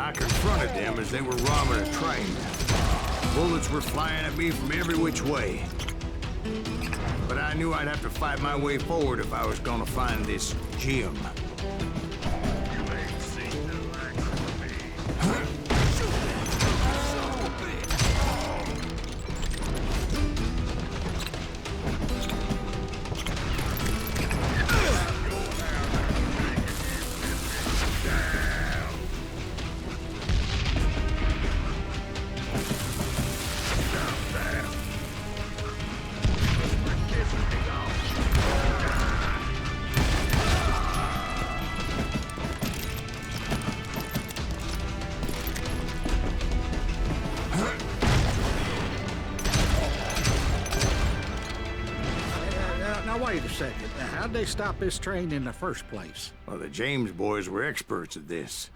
I confronted them as they were robbing a train. Bullets were flying at me from every which way. But I knew I'd have to fight my way forward if I was gonna find this Jim. Now, wait a second. How'd they stop this train in the first place? Well, the James boys were experts at this.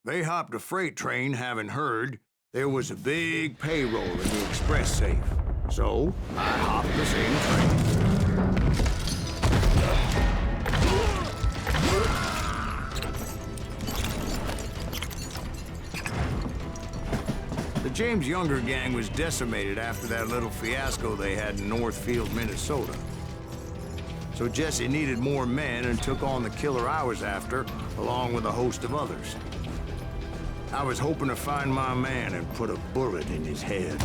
They hopped a freight train, having heard there was a big payroll in the express safe. So, I hopped the same train. The James Younger gang was decimated after that little fiasco they had in Northfield, Minnesota. So Jesse needed more men and took on the killer I was after, along with a host of others. I was hoping to find my man and put a bullet in his head.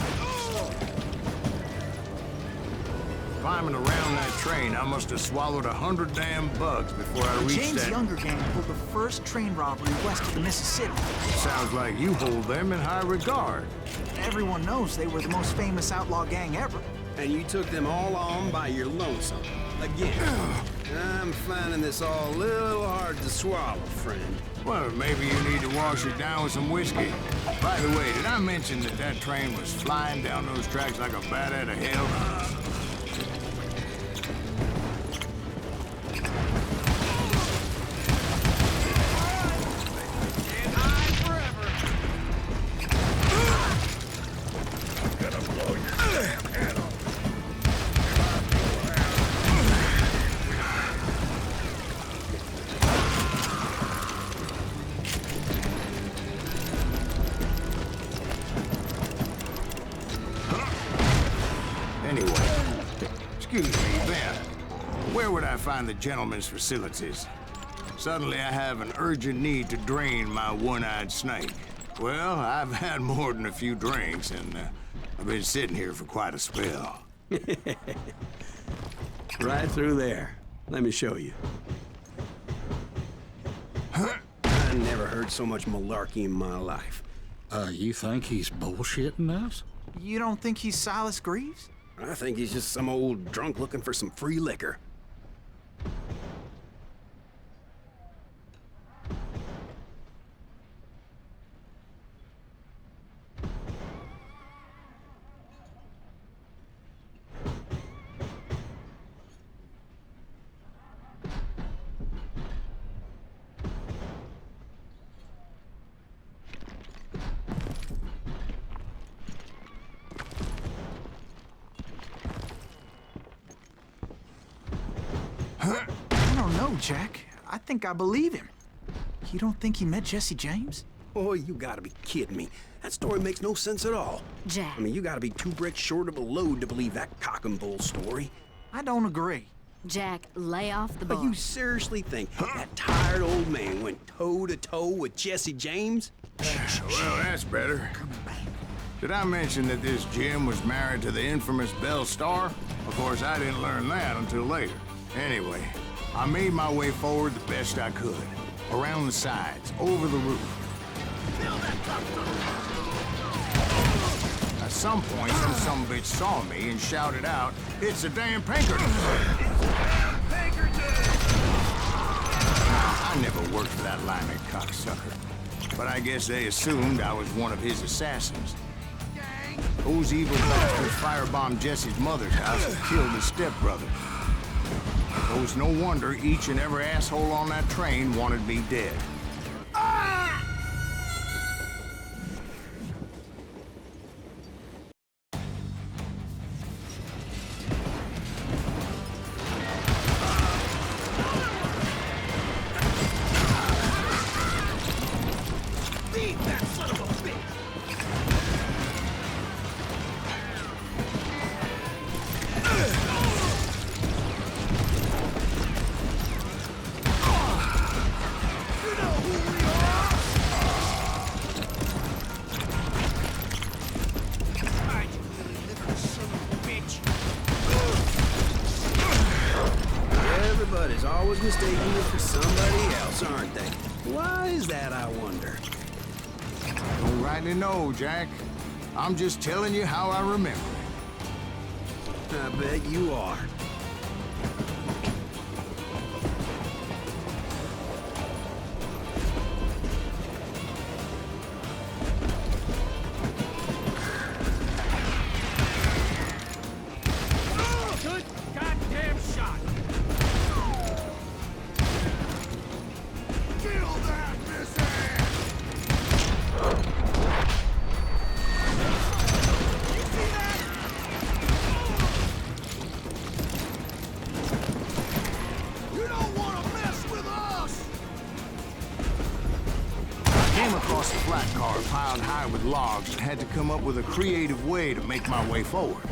Climbing around that train, I must have swallowed 100 damn bugs before I reached that... The James Younger gang pulled the first train robbery west of the Mississippi. Sounds like you hold them in high regard. Everyone knows they were the most famous outlaw gang ever. And you took them all on by your lonesome. Again. I'm finding this all a little hard to swallow, friend. Well, maybe you need to wash it down with some whiskey. By the way, did I mention that that train was flying down those tracks like a bat out of hell? Anyway, excuse me, Ben. Where would I find the gentleman's facilities? Suddenly I have an urgent need to drain my one-eyed snake. Well, I've had more than a few drinks, and I've been sitting here for quite a spell. Right through there. Let me show you. I never heard so much malarkey in my life. You think he's bullshitting us? You don't think he's Silas Greaves? I think he's just some old drunk looking for some free liquor. I don't know, Jack. I think I believe him. You don't think he met Jesse James? Oh, you gotta be kidding me. That story makes no sense at all. Jack. I mean, you gotta be 2 bricks short of a load to believe that cock and bull story. I don't agree. Jack, lay off the But bar. you seriously think that tired old man went toe-to-toe with Jesse James? Well, that's better. Did I mention that this Jim was married to the infamous Belle Starr? Of course, I didn't learn that until later. Anyway, I made my way forward the best I could. Around the sides, over the roof. At some point, some bitch saw me and shouted out, "It's a damn Pinkerton!" I never worked for that limey cocksucker. But I guess they assumed I was one of his assassins. Those evil bastards firebombed Jesse's mother's house and killed his stepbrother. So it's no wonder each and every asshole on that train wanted me dead. Everybody's always mistaking me for somebody else, aren't they? Why is that, I wonder? Don't rightly know, Jack. I'm just telling you how I remember it. I bet you are. Good goddamn shot! Kill that missile! Across a flat car piled high with logs and had to come up with a creative way to make my way forward.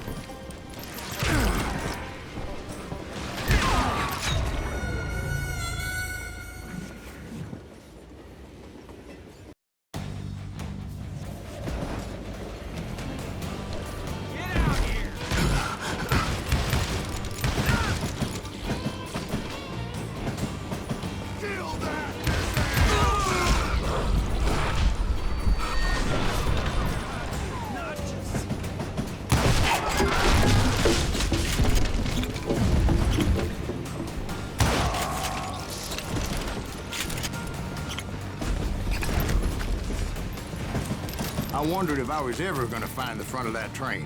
I wondered if I was ever gonna find the front of that train,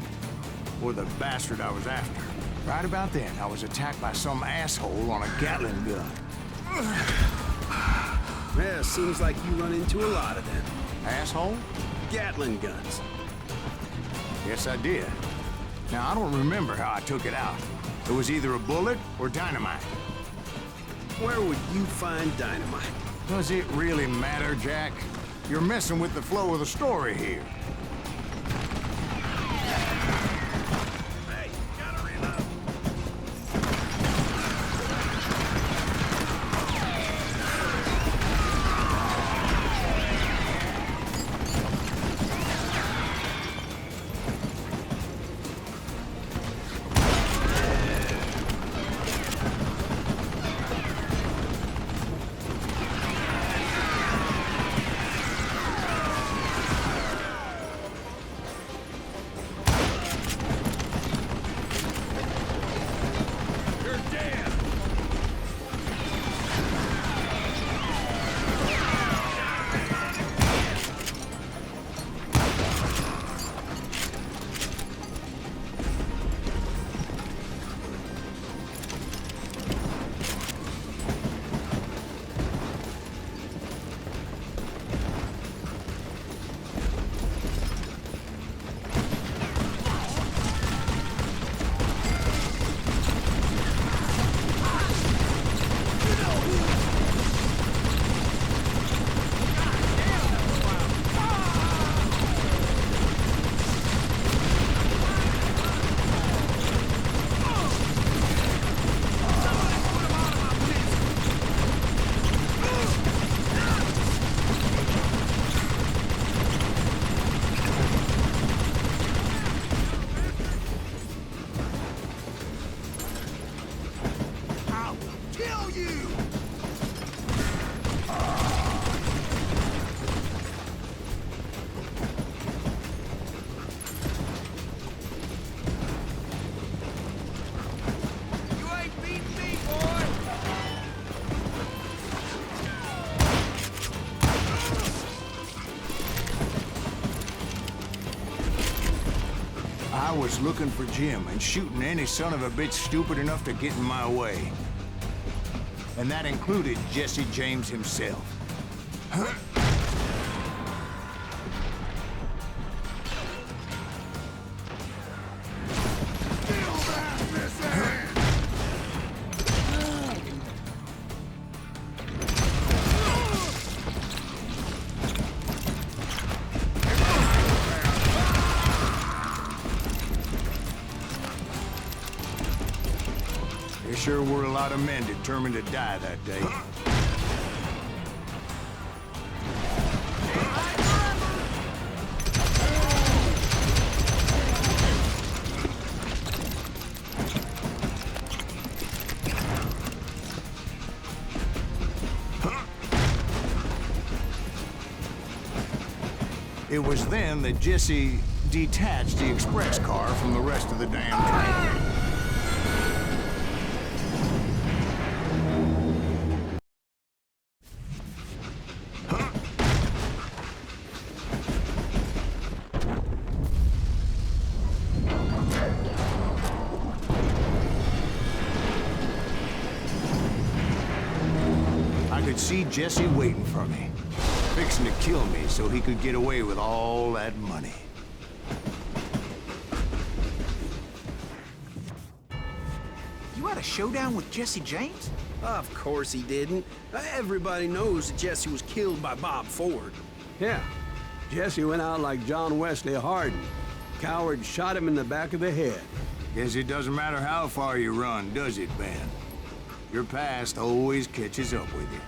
or the bastard I was after. Right about then, I was attacked by some asshole on a Gatling gun. Yeah, seems like you run into a lot of them. Asshole? Gatling guns. Yes, I did. Now, I don't remember how I took it out. It was either a bullet or dynamite. Where would you find dynamite? Does it really matter, Jack? You're messing with the flow of the story here. Hey, gotta reload. I was looking for Jim and shooting any son of a bitch stupid enough to get in my way. and that included Jesse James himself. There sure were a lot of men determined to die that day. It was then that Jesse detached the express car from the rest of the damn train. I could see Jesse waiting for me, fixing to kill me so he could get away with all that money. You had a showdown with Jesse James? Of course he didn't. Everybody knows that Jesse was killed by Bob Ford. Yeah, Jesse went out like John Wesley Hardin. Coward shot him in the back of the head. Guess it doesn't matter how far you run, does it, Ben? Your past always catches up with you.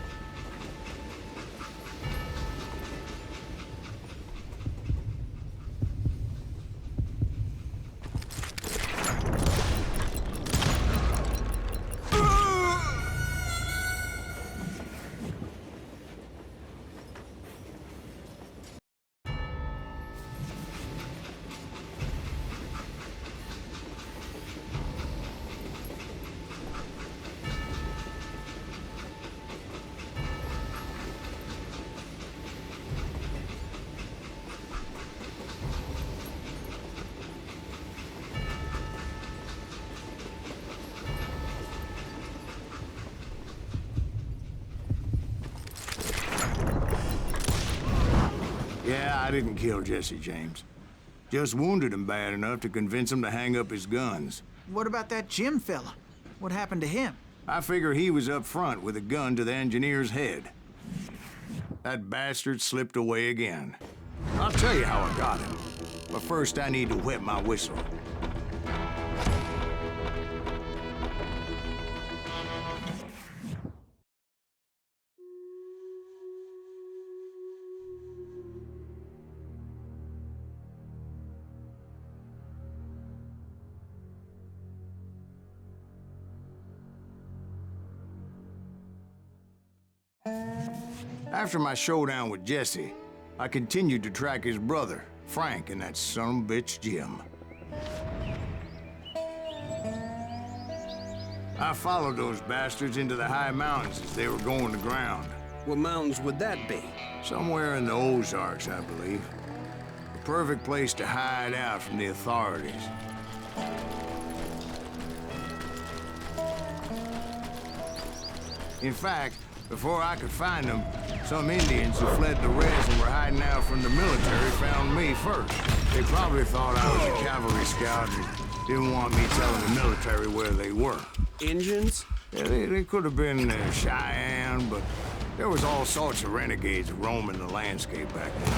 Yeah, I didn't kill Jesse James. Just wounded him bad enough to convince him to hang up his guns. What about that Jim fella? What happened to him? I figure he was up front with a gun to the engineer's head. That bastard slipped away again. I'll tell you how I got him. But first I need to wet my whistle. After my showdown with Jesse, I continued to track his brother, Frank, and that son of a bitch, Jim. I followed those bastards into the high mountains as they were going to ground. What mountains would that be? Somewhere in the Ozarks, I believe. The perfect place to hide out from the authorities. In fact, before I could find them, some Indians who fled the res and were hiding out from the military found me first. They probably thought I was a cavalry scout and didn't want me telling the military where they were. Injuns? Yeah, they could have been Cheyenne, but there was all sorts of renegades roaming the landscape back then.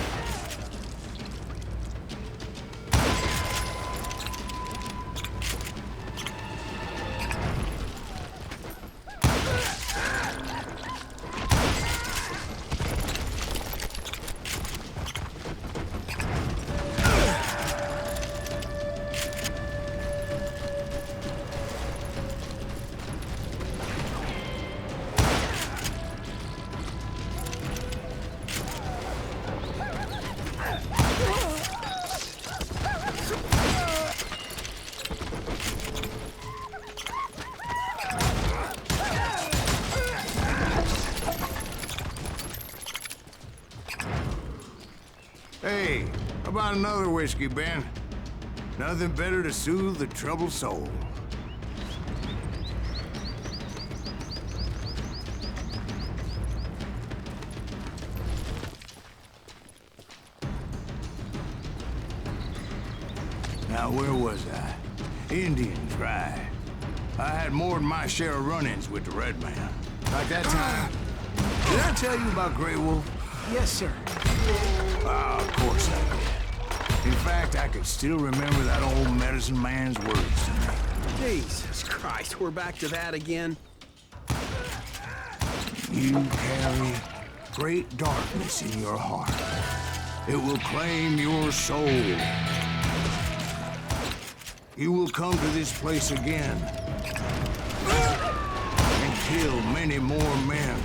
Hey, how about another whiskey, Ben? Nothing better to soothe the troubled soul. Now, where was I? Indians, right. I had more than my share of run-ins with the Red Man. Like that time. Did I tell you about Grey Wolf? Yes, sir. Ah, of course I did. In fact, I could still remember that old medicine man's words to me. Jesus Christ, we're back to that again? You carry great darkness in your heart. It will claim your soul. You will come to this place again and kill many more men.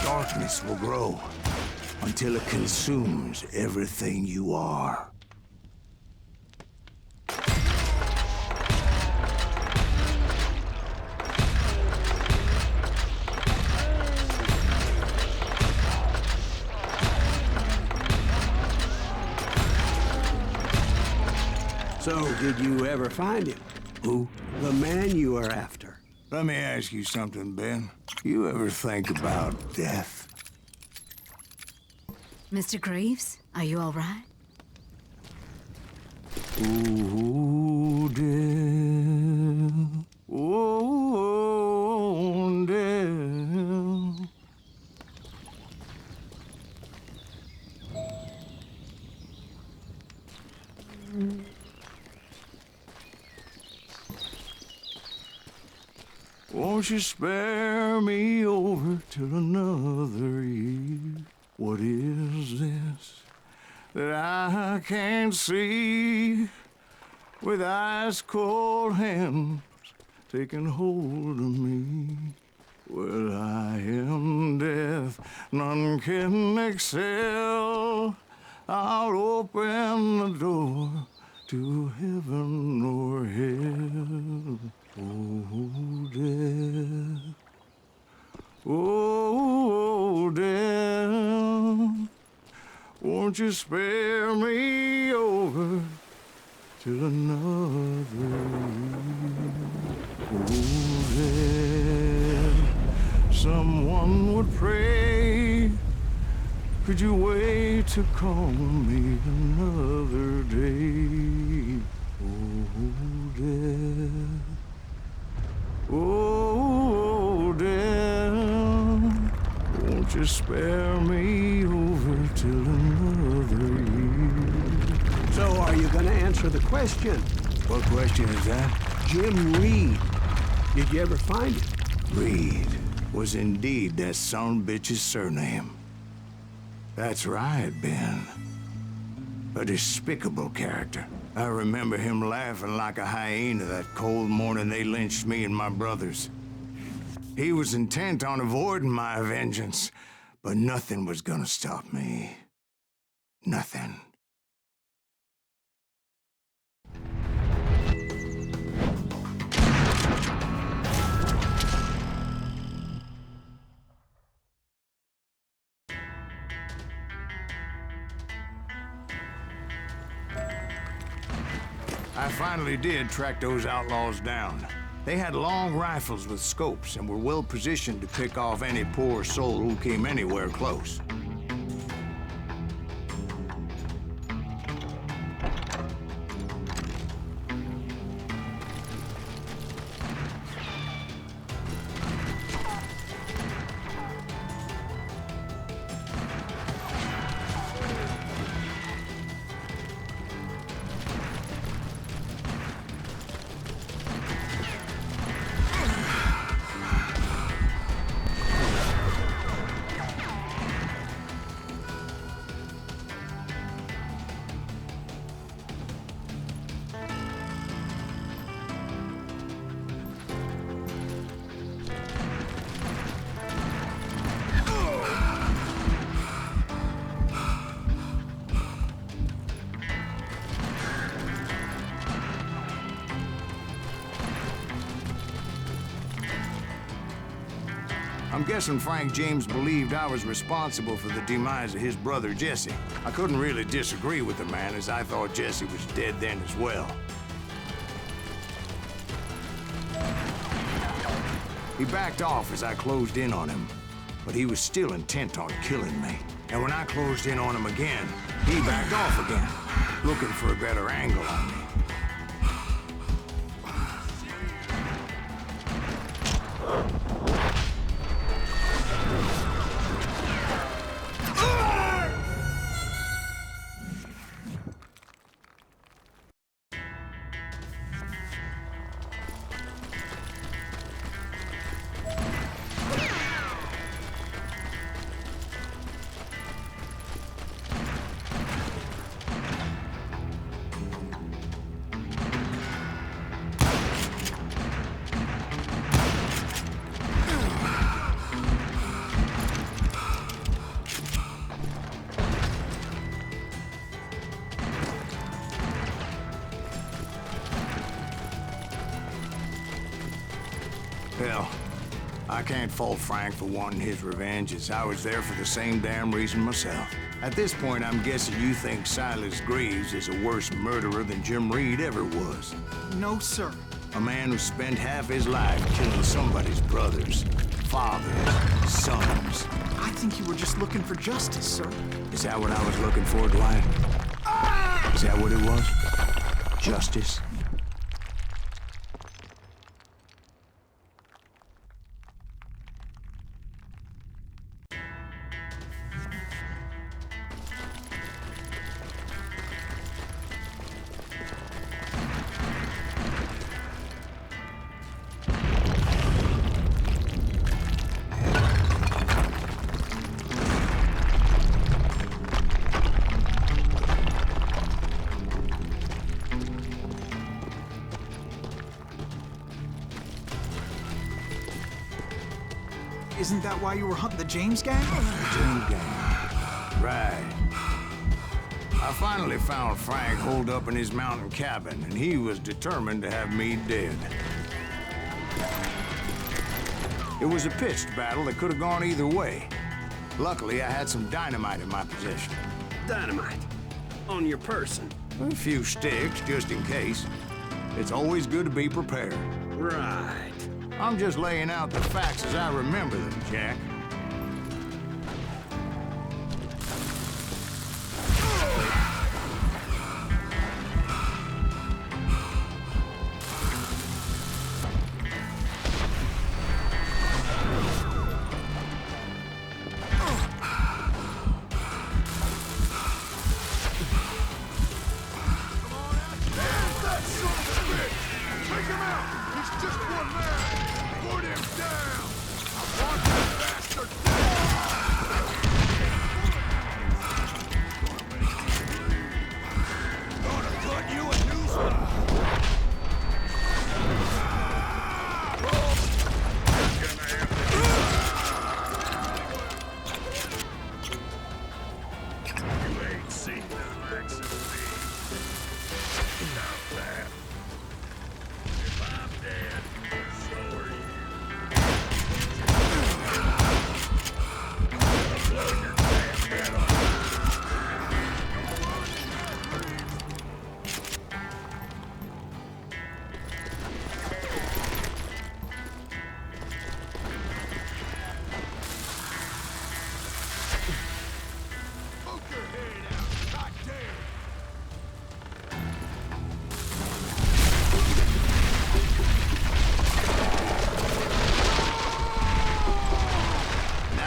Darkness will grow until it consumes everything you are. So, did you ever find him? Who? The man you are after. Let me ask you something, Ben. You ever think about death? Mr. Greaves, are you all right? Ooh, death. Oh, death. Won't you spare me over till another year? What is this that I can't see with ice cold hands taking hold of me? Well, I am death, none can excel. I'll open the door to heaven or hell. Oh, death. Oh, death. Won't you spare me over till another year? Oh, death. Someone would pray. Could you wait to call me another day? Oh, death. Oh, death, won't you spare me over till another year? So, are you gonna answer the question? What question is that? Jim Reed. Did you ever find him? Reed was indeed that sonbitch's surname. That's right, Ben. A despicable character. I remember him laughing like a hyena that cold morning they lynched me and my brothers. He was intent on avoiding my vengeance, but nothing was gonna stop me. Nothing. I finally did track those outlaws down. They had long rifles with scopes and were well positioned to pick off any poor soul who came anywhere close. I'm guessing Frank James believed I was responsible for the demise of his brother Jesse. I couldn't really disagree with the man, as I thought Jesse was dead then as well. He backed off as I closed in on him, but he was still intent on killing me. And when I closed in on him again, he backed off again, looking for a better angle on me. Hell, I can't fault Frank for wanting his revenge, as I was there for the same damn reason myself. At this point, I'm guessing you think Silas Greaves is a worse murderer than Jim Reed ever was. No, sir. A man who spent half his life killing somebody's brothers, fathers, sons. I think you were just looking for justice, sir. Is that what I was looking for, Dwight? Is that what it was? Justice? Isn't that why you were hunting the James gang? James gang. Right. I finally found Frank holed up in his mountain cabin, and he was determined to have me dead. It was a pitched battle that could have gone either way. Luckily, I had some dynamite in my possession. Dynamite? On your person? A few sticks, just in case. It's always good to be prepared. Right. I'm just laying out the facts as I remember them, Jack.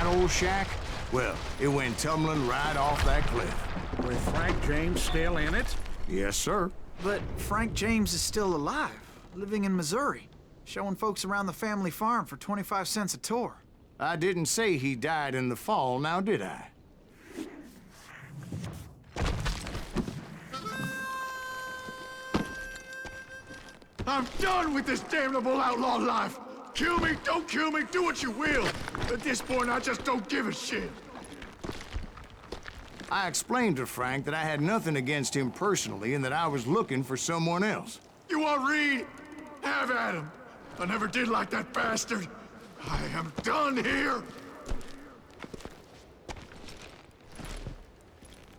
Old shack? Well, it went tumbling right off that cliff. With Frank James still in it? Yes, sir. But Frank James is still alive, living in Missouri, showing folks around the family farm for 25 cents a tour. I didn't say he died in the fall, now did I? I'm done with this damnable outlaw life. Kill me, don't kill me, do what you will. At this point, I just don't give a shit. I explained to Frank that I had nothing against him personally and that I was looking for someone else. You want Reed? Have at him. I never did like that bastard. I am done here!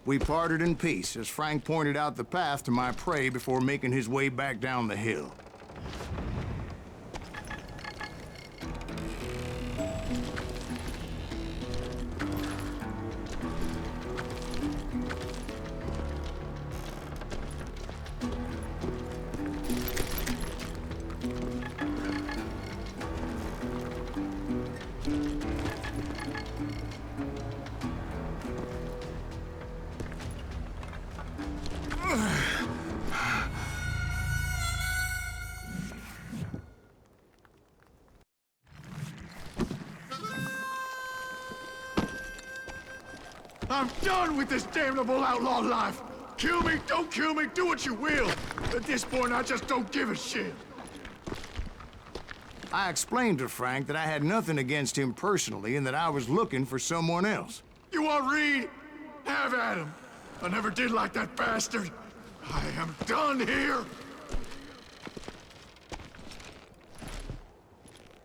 We parted in peace as Frank pointed out the path to my prey before making his way back down the hill. I'm done with this damnable outlaw life! Kill me, don't kill me, do what you will! At this point, I just don't give a shit! I explained to Frank that I had nothing against him personally and that I was looking for someone else. You want Reed? Have at him! I never did like that bastard! I am done here!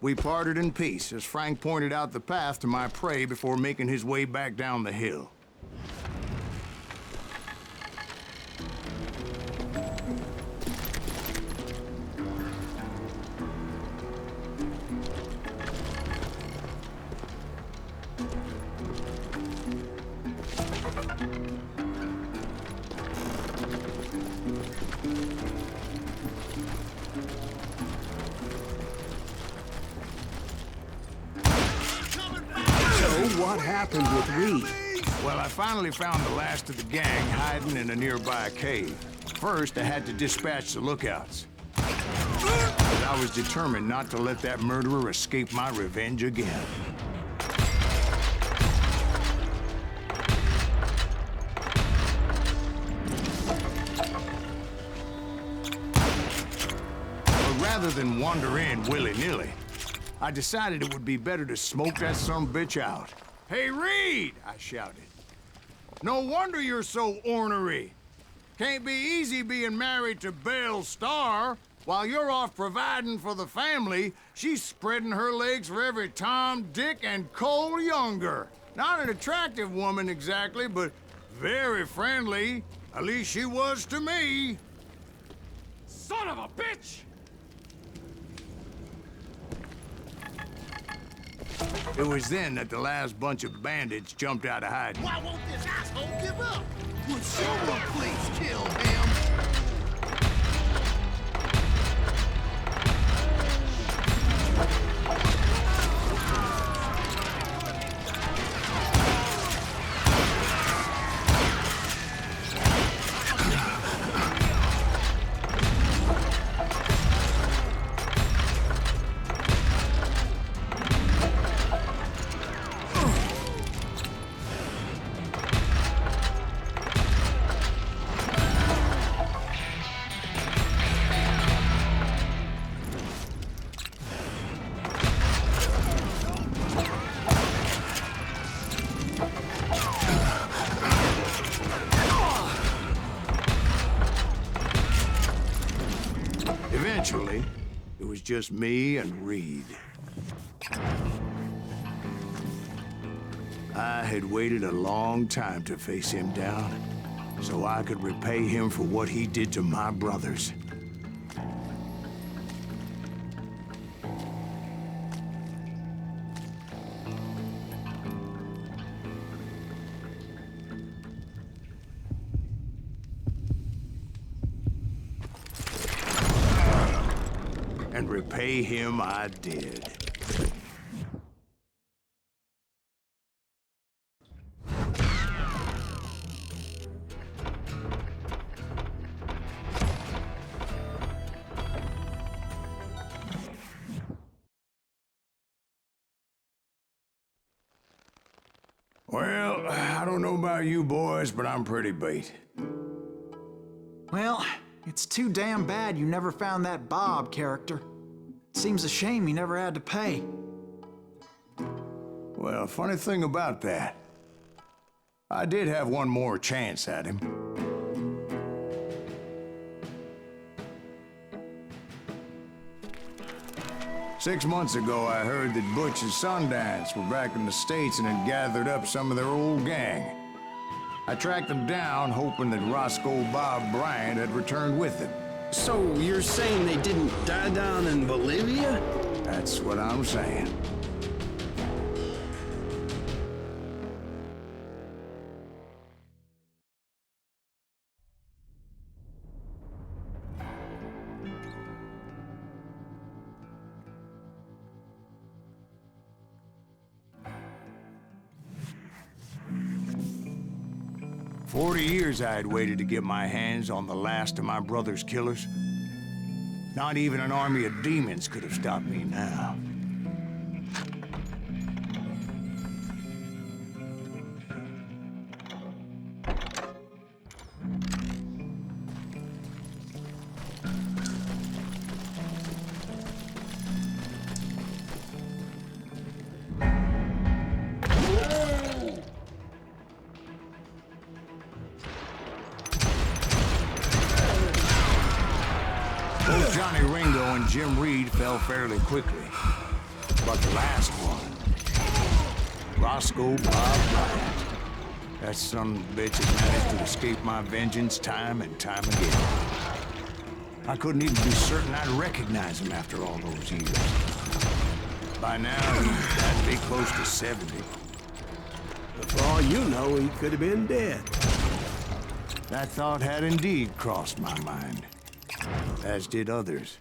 We parted in peace as Frank pointed out the path to my prey before making his way back down the hill. What happened with Reed? Well, I finally found the last of the gang hiding in a nearby cave. First, I had to dispatch the lookouts. But I was determined not to let that murderer escape my revenge again. But rather than wander in willy-nilly, I decided it would be better to smoke that sumbitch out. "Hey, Reed!" I shouted. "No wonder you're so ornery. Can't be easy being married to Belle Starr. While you're off providing for the family, she's spreading her legs for every Tom, Dick, and Cole Younger. Not an attractive woman exactly, but very friendly. At least she was to me." Son of a bitch! It was then that the last bunch of bandits jumped out of hiding. Why won't this asshole give up? Would someone please kill him? Eventually, it was just me and Reed. I had waited a long time to face him down, so I could repay him for what he did to my brothers. And repay him I did. Well, I don't know about you boys, but I'm pretty beat. Well, it's too damn bad you never found that Bob character. Seems a shame you never had to pay. Well, funny thing about that, I did have one more chance at him. 6 months ago, I heard that Butch and Sundance were back in the States and had gathered up some of their old gang. I tracked them down, hoping that Roscoe Bob Bryant had returned with them. So you're saying they didn't die down in Bolivia? That's what I'm saying. "40 years I had waited to get my hands on the last of my brother's killers. Not even an army of demons could have stopped me now. Both Johnny Ringo and Jim Reed fell fairly quickly. But the last one, Roscoe Bob Bryant, that son of a bitch has managed to escape my vengeance time and time again. I couldn't even be certain I'd recognize him after all those years. By now, he's got to be close to 70. But for all you know, he could have been dead. That thought had indeed crossed my mind, as did others.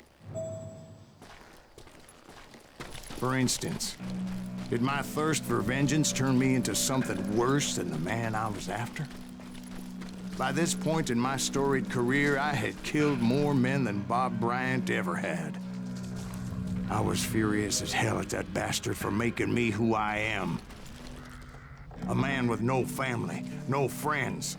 For instance, did my thirst for vengeance turn me into something worse than the man I was after? By this point in my storied career, I had killed more men than Bob Bryant ever had. I was furious as hell at that bastard for making me who I am. A man with no family, no friends.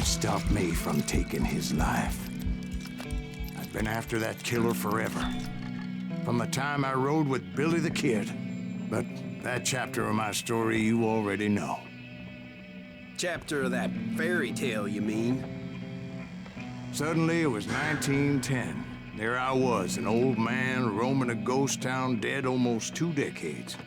Stop me from taking his life. I've been after that killer forever. From the time I rode with Billy the Kid. But that chapter of my story you already know. Chapter of that fairy tale, you mean? Suddenly it was 1910. There I was, an old man roaming a ghost town dead almost 2 decades.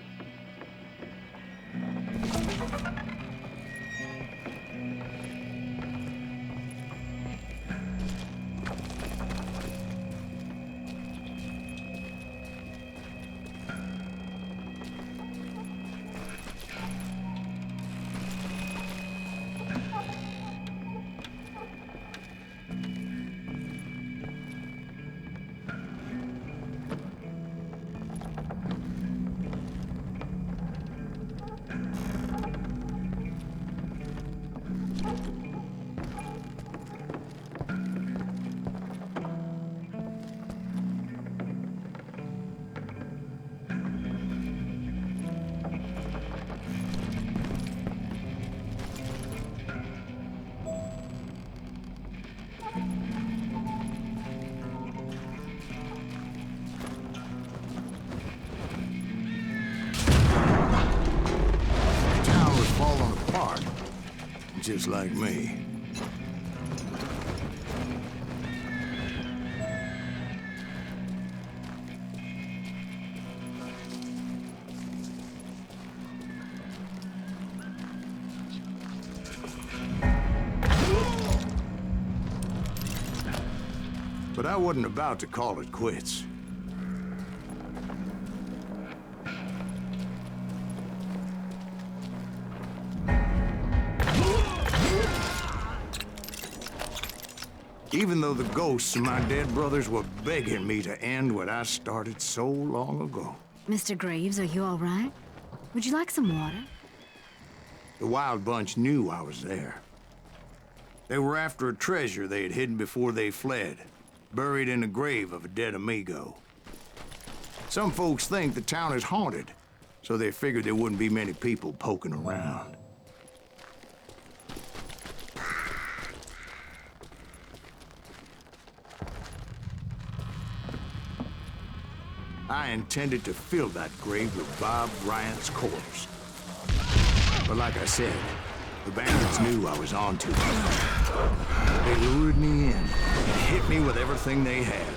Just like me. But I wasn't about to call it quits. Even though the ghosts of my dead brothers were begging me to end what I started so long ago. Mr. Graves, are you all right? Would you like some water? The Wild Bunch knew I was there. They were after a treasure they had hidden before they fled, buried in the grave of a dead amigo. Some folks think the town is haunted, so they figured there wouldn't be many people poking around. I intended to fill that grave with Bob Bryant's corpse. But like I said, the bandits knew I was onto them. They lured me in and hit me with everything they had.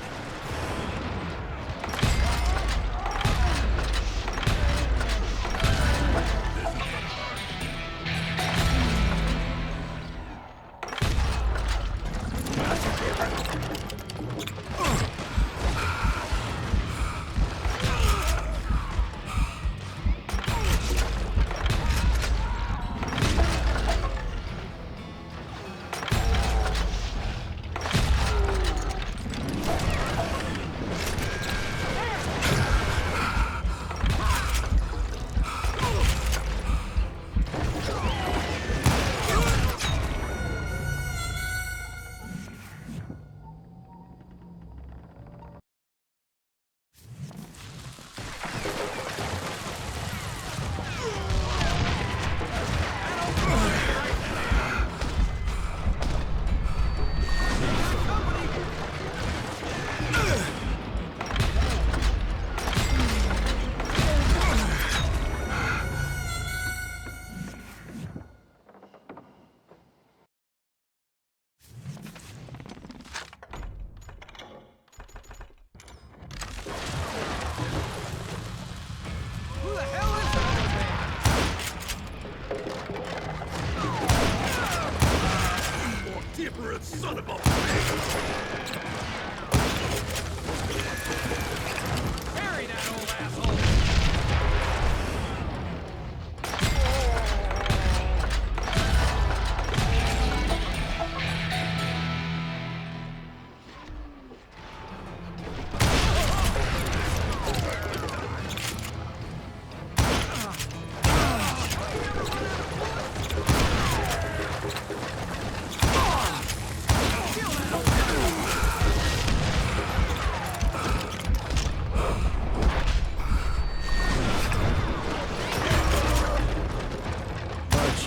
Son of a... Bury that old asshole!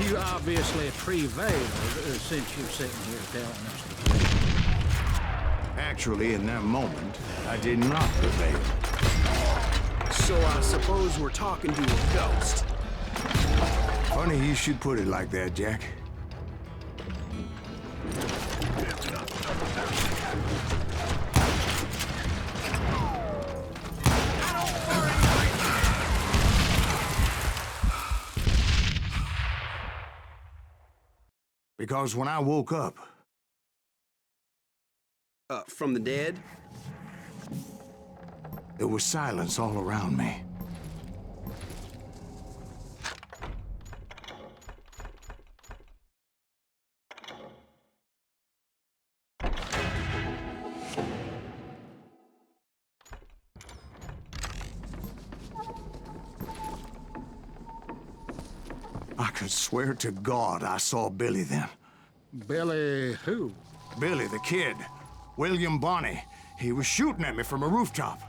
You obviously prevailed since you're sitting here telling us the truth. Actually, in that moment, I did not prevail. So I suppose we're talking to a ghost. Funny you should put it like that, Jack. Because when I woke up... From the dead? There was silence all around me. I could swear to God I saw Billy then. Billy who? Billy, the kid. William Bonney. He was shooting at me from a rooftop.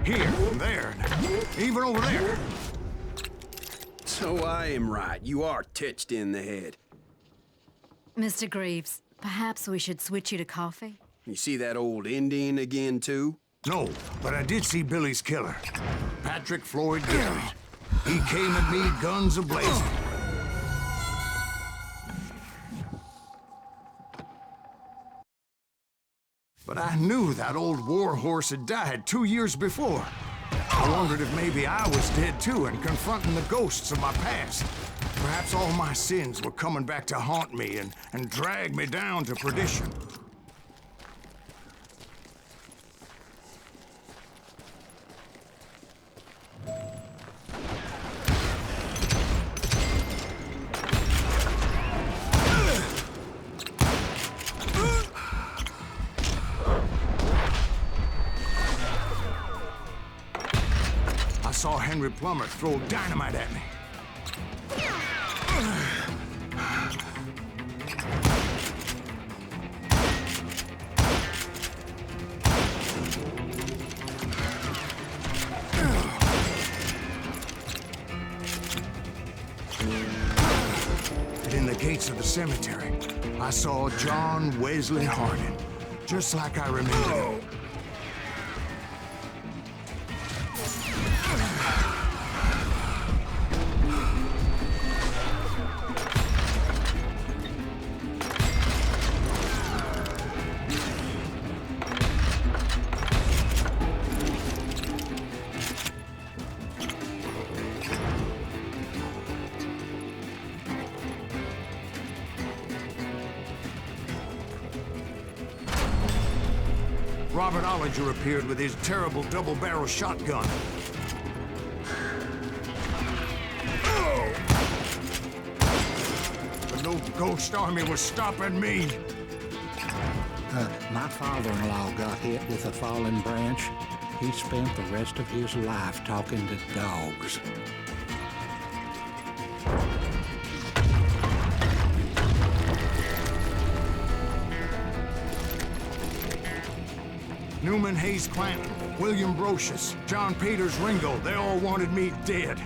Here, and there, and even over there. So I am right. You are touched in the head. Mr. Greaves, perhaps we should switch you to coffee? You see that old Indian again, too? No, but I did see Billy's killer, Patrick Floyd Garrett. He came at me guns a-blazing. But I knew that old war horse had died 2 years before. I wondered if maybe I was dead too and confronting the ghosts of my past. Perhaps all my sins were coming back to haunt me and drag me down to perdition. I saw Henry Plummer throw dynamite at me. And in the gates of the cemetery, I saw John Wesley Hardin, just like I remembered him. Robert Ollinger appeared with his terrible double-barrel shotgun. But no ghost army was stopping me. My father-in-law got hit with a fallen branch. He spent the rest of his life talking to dogs. Newman Hayes Clanton, William Brocious, John Peters Ringo, they all wanted me dead.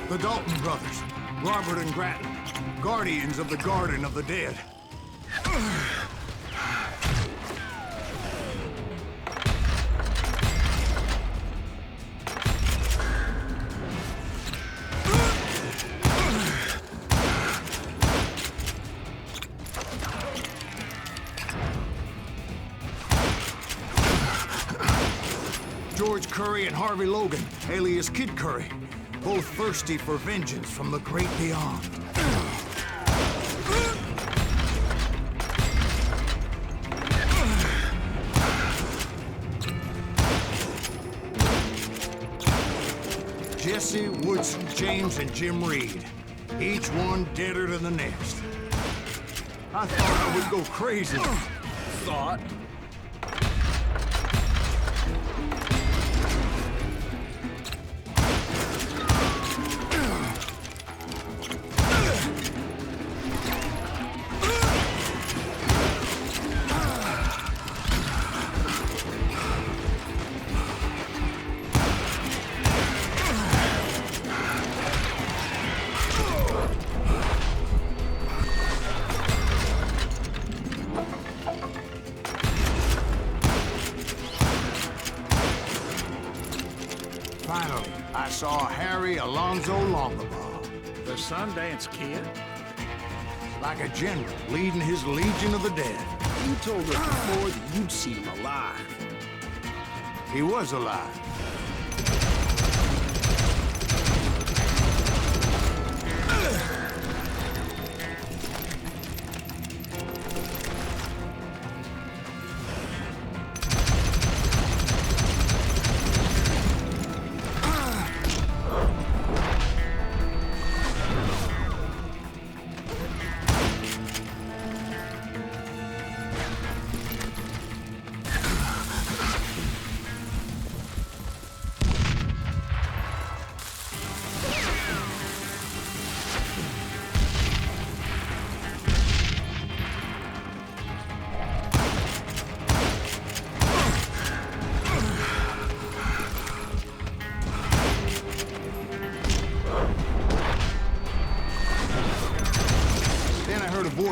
The Dalton brothers, Robert and Grattan, guardians of the Garden of the Dead. George Curry and Harvey Logan, alias Kid Curry, both thirsty for vengeance from the great beyond. Jesse, Woodson, James, and Jim Reed, each one deader than the next. I thought I would go crazy. Thought? Finally, I saw Harry Alonzo Longabaugh, The Sundance Kid? like a general leading his Legion of the Dead. You told us before that you'd seen him alive. He was alive.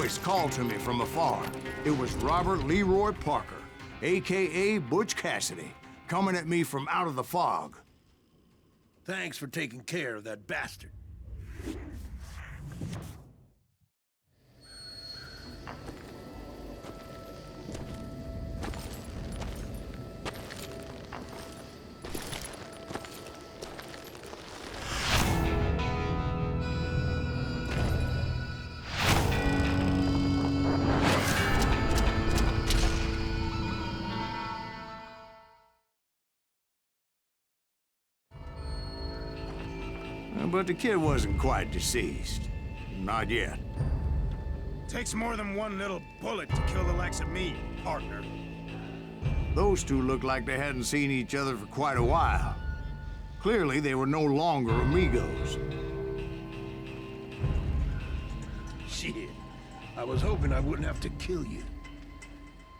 voice called to me from afar. It was Robert Leroy Parker, a.k.a. Butch Cassidy, coming at me from out of the fog. Thanks for taking care of that bastard. But the kid wasn't quite deceased. Not yet. Takes more than one little bullet to kill the likes of me, partner. Those two looked like they hadn't seen each other for quite a while. Clearly, they were no longer amigos. Shit. I was hoping I wouldn't have to kill you.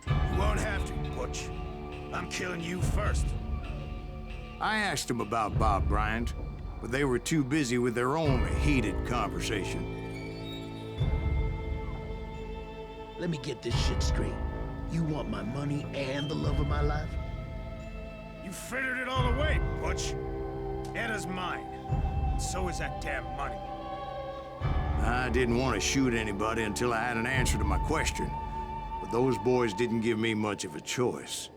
You won't have to, Butch. I'm killing you first. I asked them about Bob Bryant, but they were too busy with their own heated conversation. Let me get this shit straight. You want my money and the love of my life? You frittered it all away, Butch. Edda's mine. And so is that damn money. I didn't want to shoot anybody until I had an answer to my question, but those boys didn't give me much of a choice.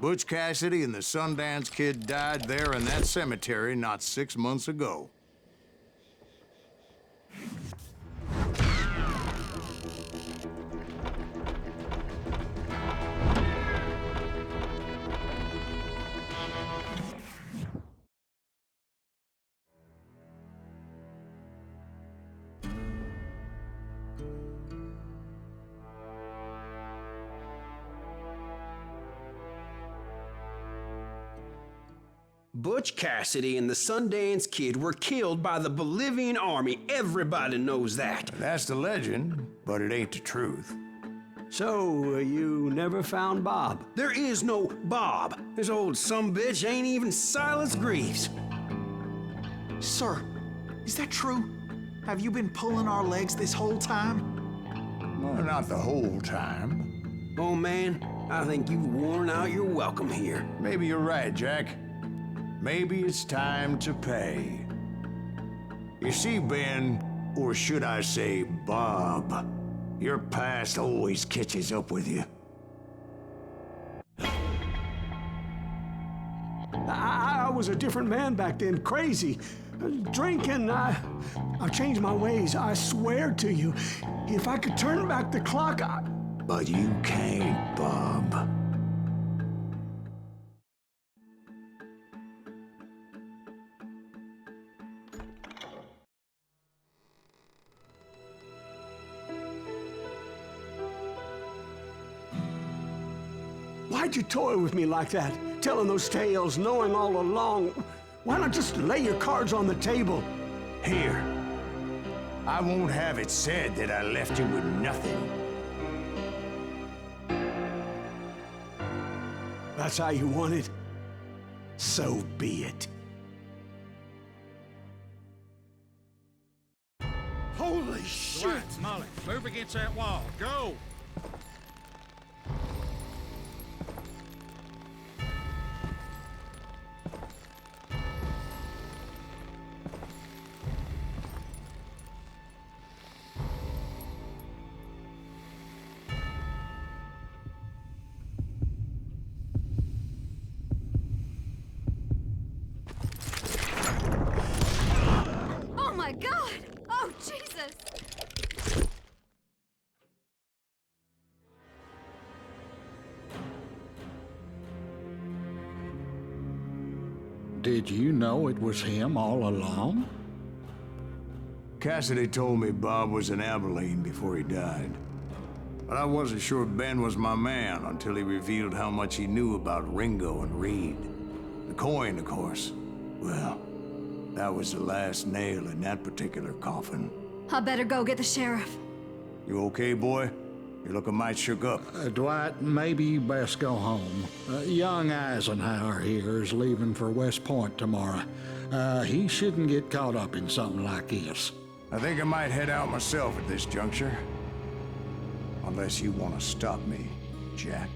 Butch Cassidy and the Sundance Kid died there in that cemetery not 6 months ago. Butch Cassidy and the Sundance Kid were killed by the Bolivian army. Everybody knows that. That's the legend, but it ain't the truth. So, you never found Bob? There is no Bob. This old sumbitch ain't even Silas Greaves. Sir, is that true? Have you been pulling our legs this whole time? Well, not the whole time. Oh man, I think you've worn out your welcome here. Maybe you're right, Jack. Maybe it's time to pay. You see, Ben, or should I say Bob, your past always catches up with you. I was a different man back then, crazy. Drinking, I've changed my ways, I swear to you. If I could turn back the clock, But you can't, Bob. Why'd you toy with me like that? Telling those tales, knowing all along. Why not just lay your cards on the table? Here. I won't have it said that I left you with nothing. That's how you want it? So be it. Holy shit! Right, Molly, move against that wall. Go! Oh my God! Oh, Jesus! Did you know it was him all along? Cassidy told me Bob was in Abilene before he died. But I wasn't sure Ben was my man until he revealed how much he knew about Ringo and Reed. The coin, of course. Well, that was the last nail in that particular coffin. I better go get the sheriff. You okay, boy? You're looking mighty shook up. Dwight, maybe you best go home. Young Eisenhower here is leaving for West Point tomorrow. He shouldn't get caught up in something like this. I think I might head out myself at this juncture. Unless you want to stop me, Jack.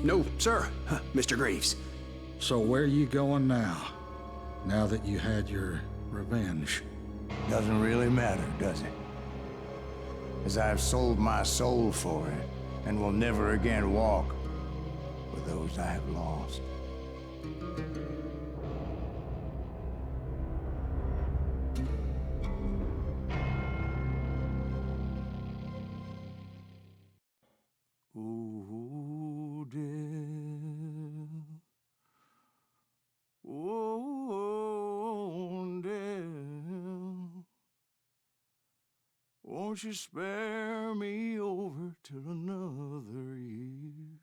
No, sir, Mr. Greaves. So where you going now? Now that you had your revenge? Doesn't really matter, does it? As I've sold my soul for it, and will never again walk with those I have lost. Ooh, dear. Oh, dear. Won't you spare me over till another year?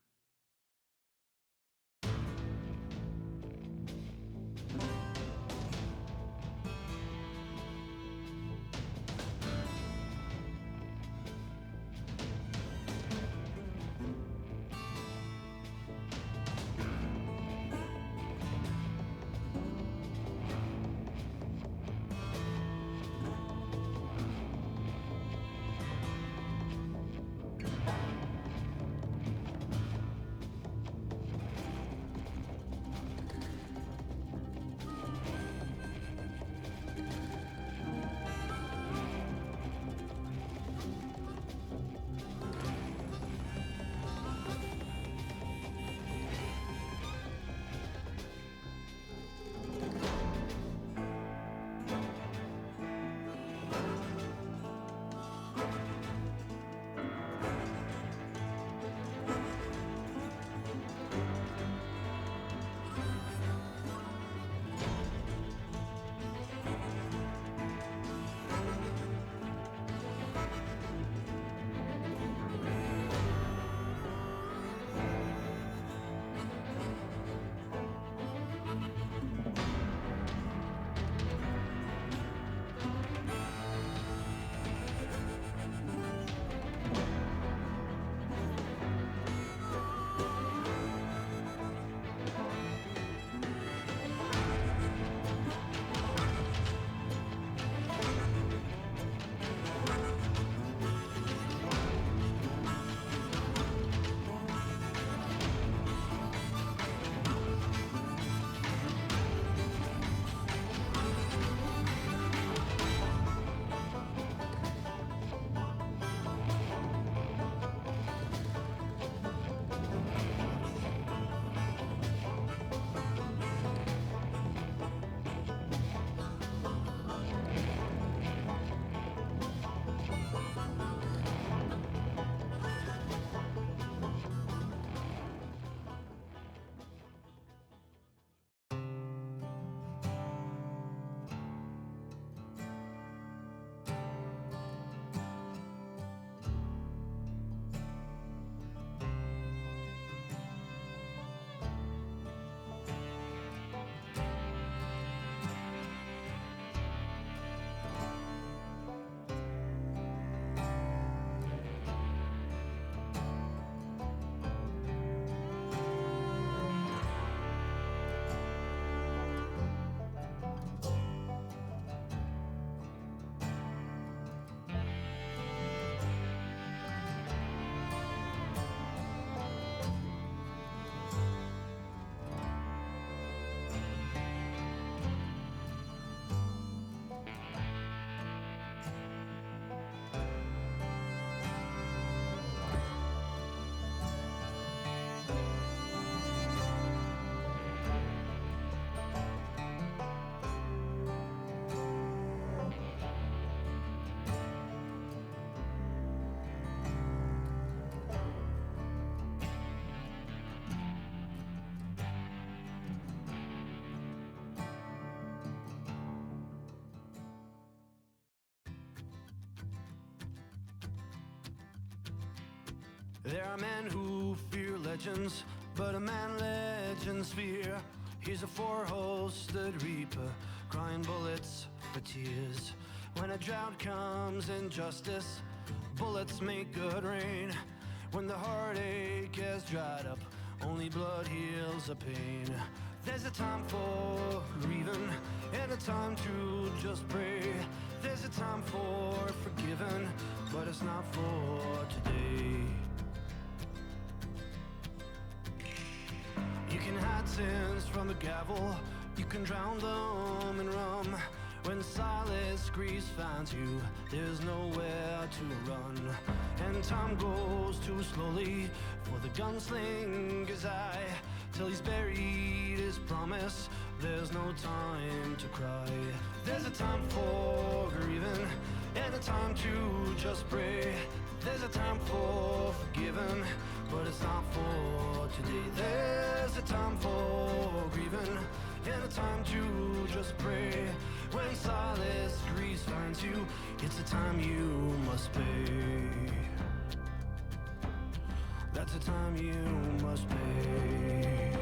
There are men who fear legends, but a man legends fear. He's a four-hosted reaper, crying bullets for tears. When a drought comes in justice, bullets make good rain. When the heartache has dried up, only blood heals the pain. There's a time for grieving and a time to just pray. There's a time for forgiving, but it's not for today. You can hide sins from the gavel, you can drown them in rum. When silence grease finds you, there's nowhere to run. And time goes too slowly for the gunslinger's eye. Till he's buried his promise, there's no time to cry. There's a time for grieving and a time to just pray. There's a time for forgiving, but it's not for today. There's a time for grieving and a time to just pray. When silence grease finds you, it's a time you must pay. That's a time you must pay.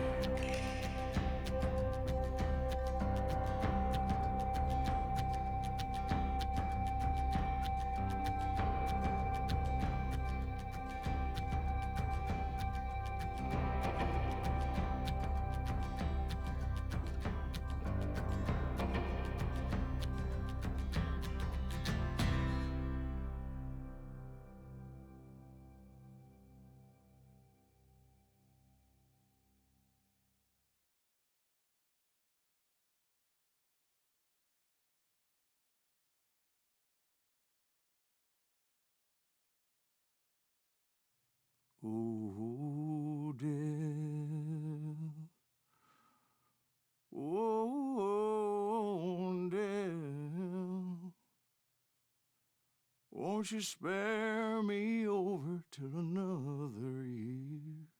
Oh, dear. Oh, dear. Won't you spare me over till another year?